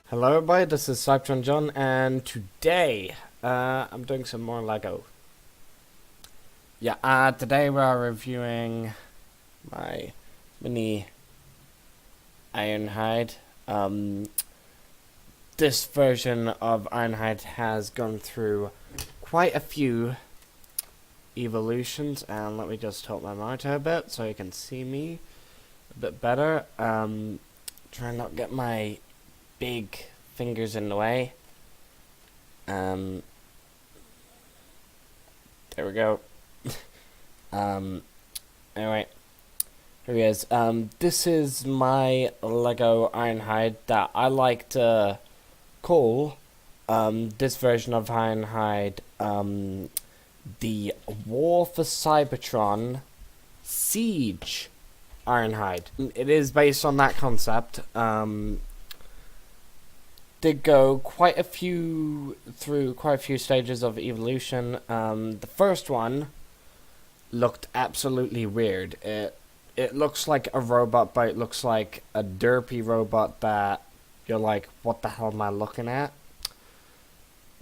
Hello everybody, this is Cybertron John, and today I'm doing some more Lego. Yeah, today we are reviewing my mini Ironhide. This version of Ironhide has gone through quite a few evolutions, and let me just tilt my monitor a bit so you can see me a bit better. Try not to get my big fingers in the way. There we go. Anyway, here he is. This is my Lego Ironhide that I like to call this version of Ironhide the War for Cybertron Siege Ironhide. It is based on that concept. Did go through quite a few stages of evolution. The first one looked absolutely weird. It looks like a robot, but it looks like a derpy robot that you're like, what the hell am I looking at?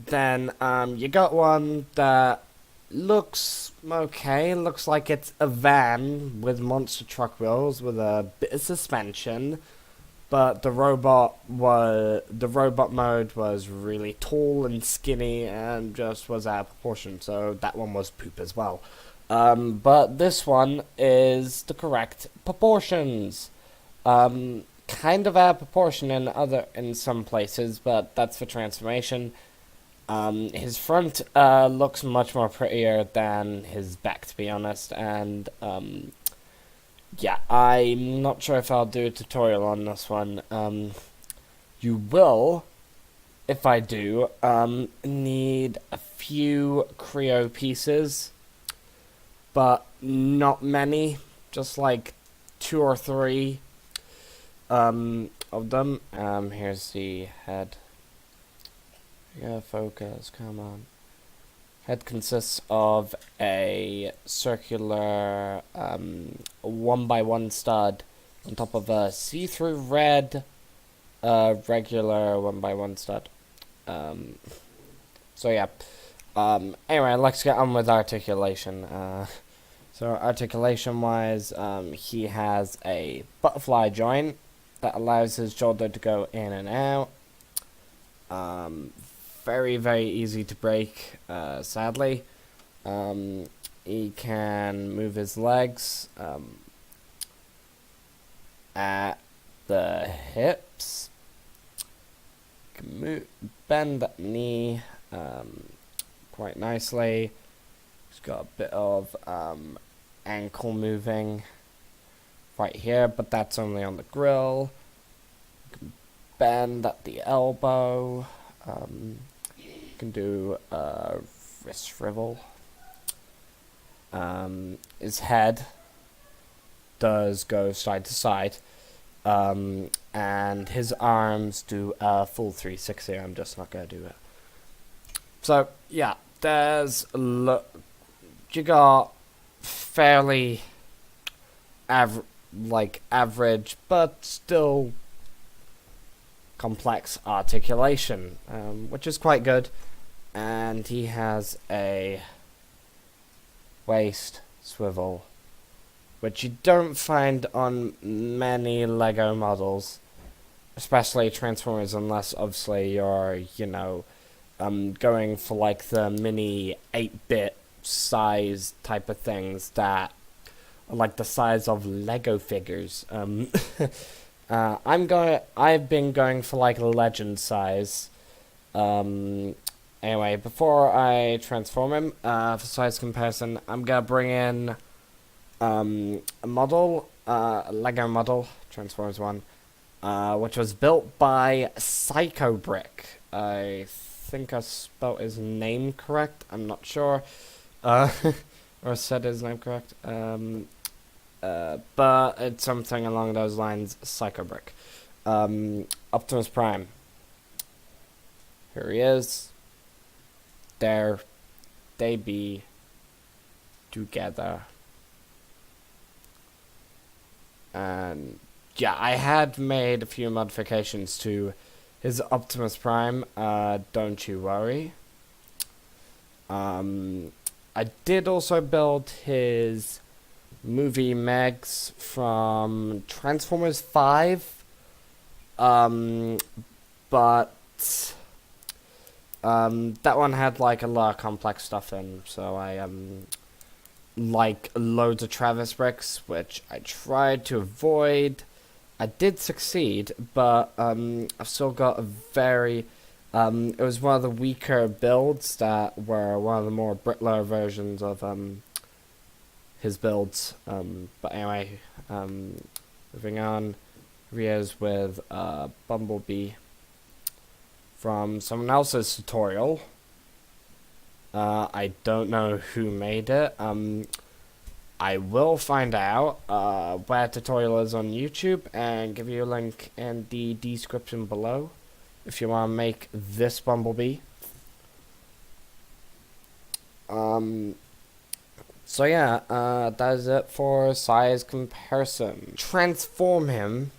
Then you got one that looks okay. Looks like it's a van with monster truck wheels with a bit of suspension. But the robot mode was really tall and skinny and just was out of proportion, so that one was poop as well. But this one is the correct proportions. Kind of out of proportion in some places, but that's for transformation. His front looks much more prettier than his back, to be honest, and yeah, I'm not sure if I'll do a tutorial on this one. You will, if I do, need a few Creo pieces, but not many, just like 2 or 3 of them. Here's the head. Yeah, focus, come on. Head consists of a circular 1x1 stud on top of a see-through red regular 1x1 stud. So yeah. Anyway, let's get on with articulation. So articulation wise, he has a butterfly joint that allows his shoulder to go in and out. Very, very easy to break, sadly. He can move his legs at the hips. Can bend that knee quite nicely. He's got a bit of ankle moving right here, but that's only on the grill. Can bend at the elbow. Can do a wrist swivel. His head does go side to side, and his arms do a full 360. I'm just not gonna do it. So yeah, you got fairly average, but still complex articulation, which is quite good. And he has a waist swivel, which you don't find on many Lego models, especially Transformers, unless obviously you're, going for like the mini 8-bit size type of things that are like the size of Lego figures. I've been going for like legend size. Anyway, before I transform him, for size comparison, I'm gonna bring in a model, a Lego model, Transformers 1, which was built by Brick. I think I spelled his name correct. I'm not sure, or said his name correct. But it's something along those lines. Brick. Optimus Prime. Here he is. There. they be together. And yeah, I had made a few modifications to his Optimus Prime, don't you worry. I did also build his movie Megs from Transformers 5, but that one had like a lot of complex stuff in, so I like loads of Travis bricks, which I tried to avoid. I did succeed, but I've still got a very it was one of the weaker builds that were one of the more brittler versions of his builds. But anyway, moving on, here's with Bumblebee from someone else's tutorial. I don't know who made it. I will find out where tutorial is on YouTube and give you a link in the description below if you want to make this Bumblebee. So yeah, that is it for size comparison. Transform him.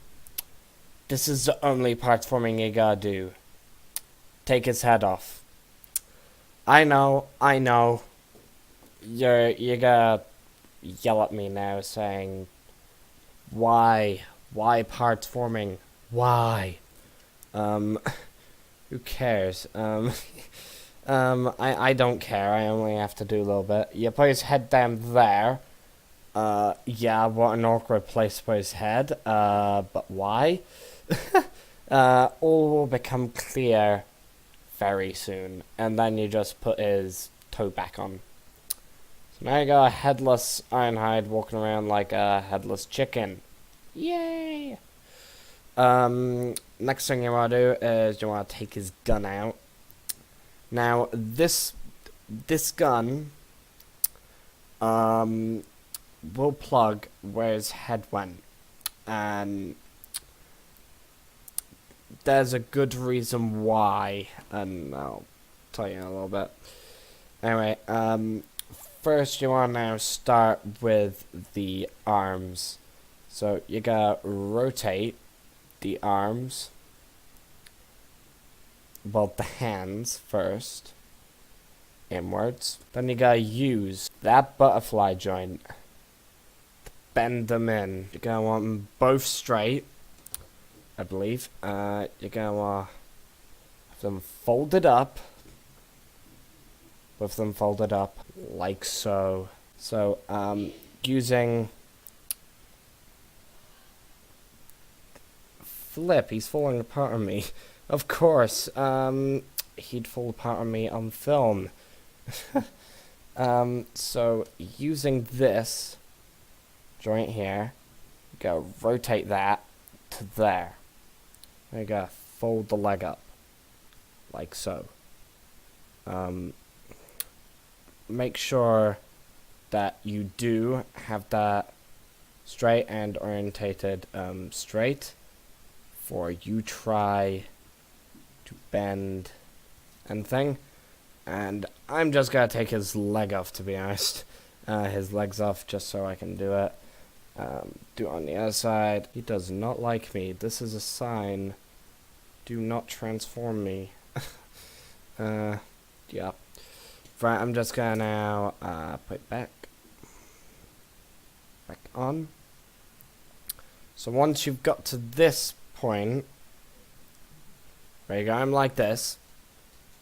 This is the only part forming you gotta do. Take his head off. I know. You're gonna yell at me now saying, why parts forming? Why? Who cares? I don't care. I only have to do a little bit. You put his head down there. Yeah, what an awkward place to put his head. But why? All will become clear very soon. And then you just put his toe back on. So now you got a headless Ironhide walking around like a headless chicken. Yay! Next thing you want to do is you want to take his gun out. Now this gun will plug where his head went, and there's a good reason why, and I'll tell you in a little bit. Anyway, first you want to now start with the arms. So you gotta rotate the arms, well, the hands first, inwards. Then you gotta use that butterfly joint to bend them in. You're gonna want them both straight, I believe. You're gonna want have them folded up, with them folded up like so. So, using flip, he's falling apart on me. Of course, he'd fall apart on me on film. So using this joint here, you gotta rotate that to there. You gotta fold the leg up, like so. Make sure that you do have that straight and orientated straight, before you try to bend and thing. And I'm just gonna take his leg off, to be honest. His legs off just so I can do it. Do it on the other side. He does not like me. This is a sign. Do not transform me. Yeah. Right, I'm just gonna now put it back on. So once you've got to this point, where you go, I'm like this,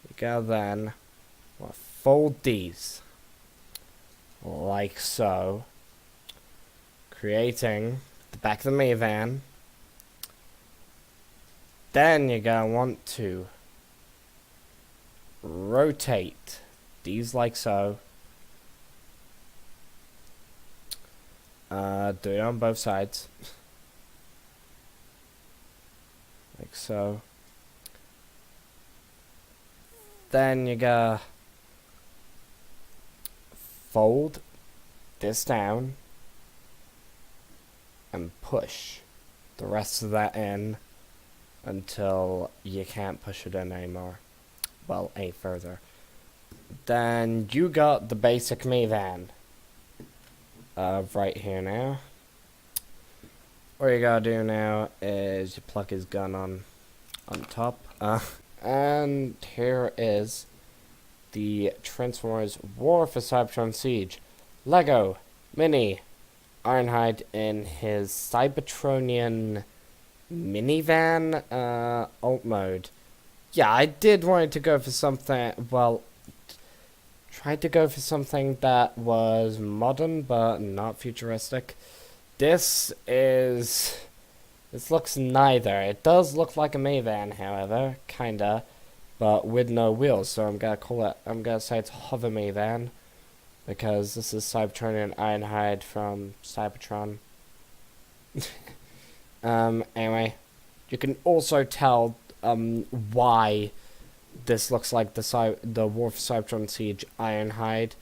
you go then, well, fold these, like so, creating the back of the minivan. Then you're gonna want to rotate these like so. Do it on both sides. Like so. Then you gotta fold this down and push the rest of that in until you can't push it in anymore. Well, any further. then you got the basic minivan. Right here now. What you gotta do now is you plug his gun on top. And here is the Transformers War for Cybertron Siege. Lego Mini Ironhide in his Cybertronian minivan alt mode. Yeah, I did want to go for something, well, tried to go for something that was modern but not futuristic. This looks neither. It does look like a minivan, however, kinda, but with no wheels, so I'm gonna say it's a hover minivan, because this is Cybertronian Ironhide from Cybertron. Anyway, you can also tell why this looks like the War for Cybertron Siege Ironhide.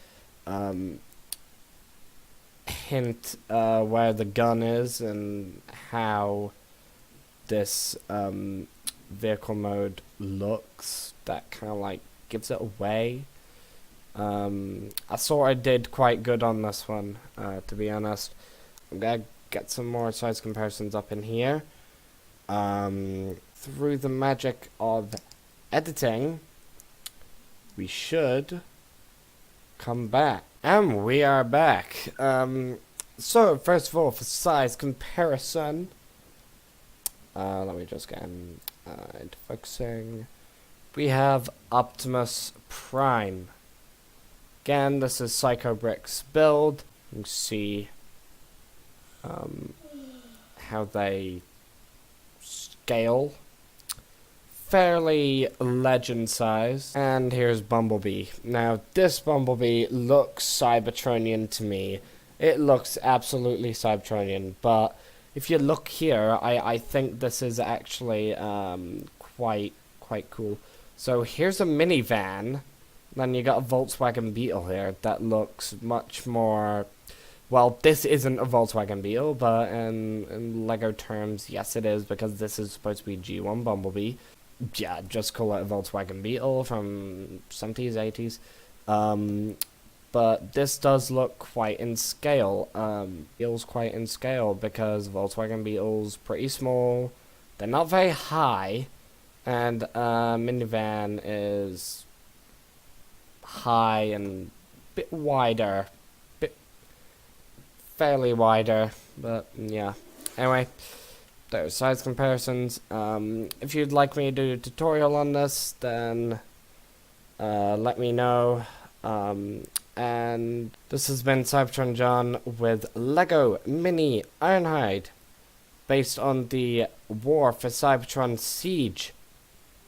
Hint where the gun is and how this vehicle mode looks. That kind of like gives it away. I thought I did quite good on this one, to be honest. I'm gonna get some more size comparisons up in here. Through the magic of editing, we should come back. And we are back. So, first of all, for size comparison, let me just get into focusing. We have Optimus Prime. Again, this is Psycho Brick's build. You can see how they scale. Fairly legend size. And here's Bumblebee. Now, this Bumblebee looks Cybertronian to me. It looks absolutely Cybertronian, but if you look here, I think this is actually quite cool. So here's a minivan. Then you got a Volkswagen Beetle here that looks much more. Well, this isn't a Volkswagen Beetle, but in Lego terms, yes, it is, because this is supposed to be G1 Bumblebee. Yeah, just call it a Volkswagen Beetle from 70s, 80s. But this does look quite in scale. Beetle's quite in scale because Volkswagen Beetle's pretty small. They're not very high. And minivan is high and a bit wider. Fairly wider, but yeah. Anyway. Those size comparisons. If you'd like me to do a tutorial on this, then let me know. And this has been Cybertron John with Lego Mini Ironhide, based on the War for Cybertron Siege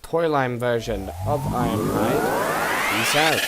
toy line version of Ironhide. Peace out.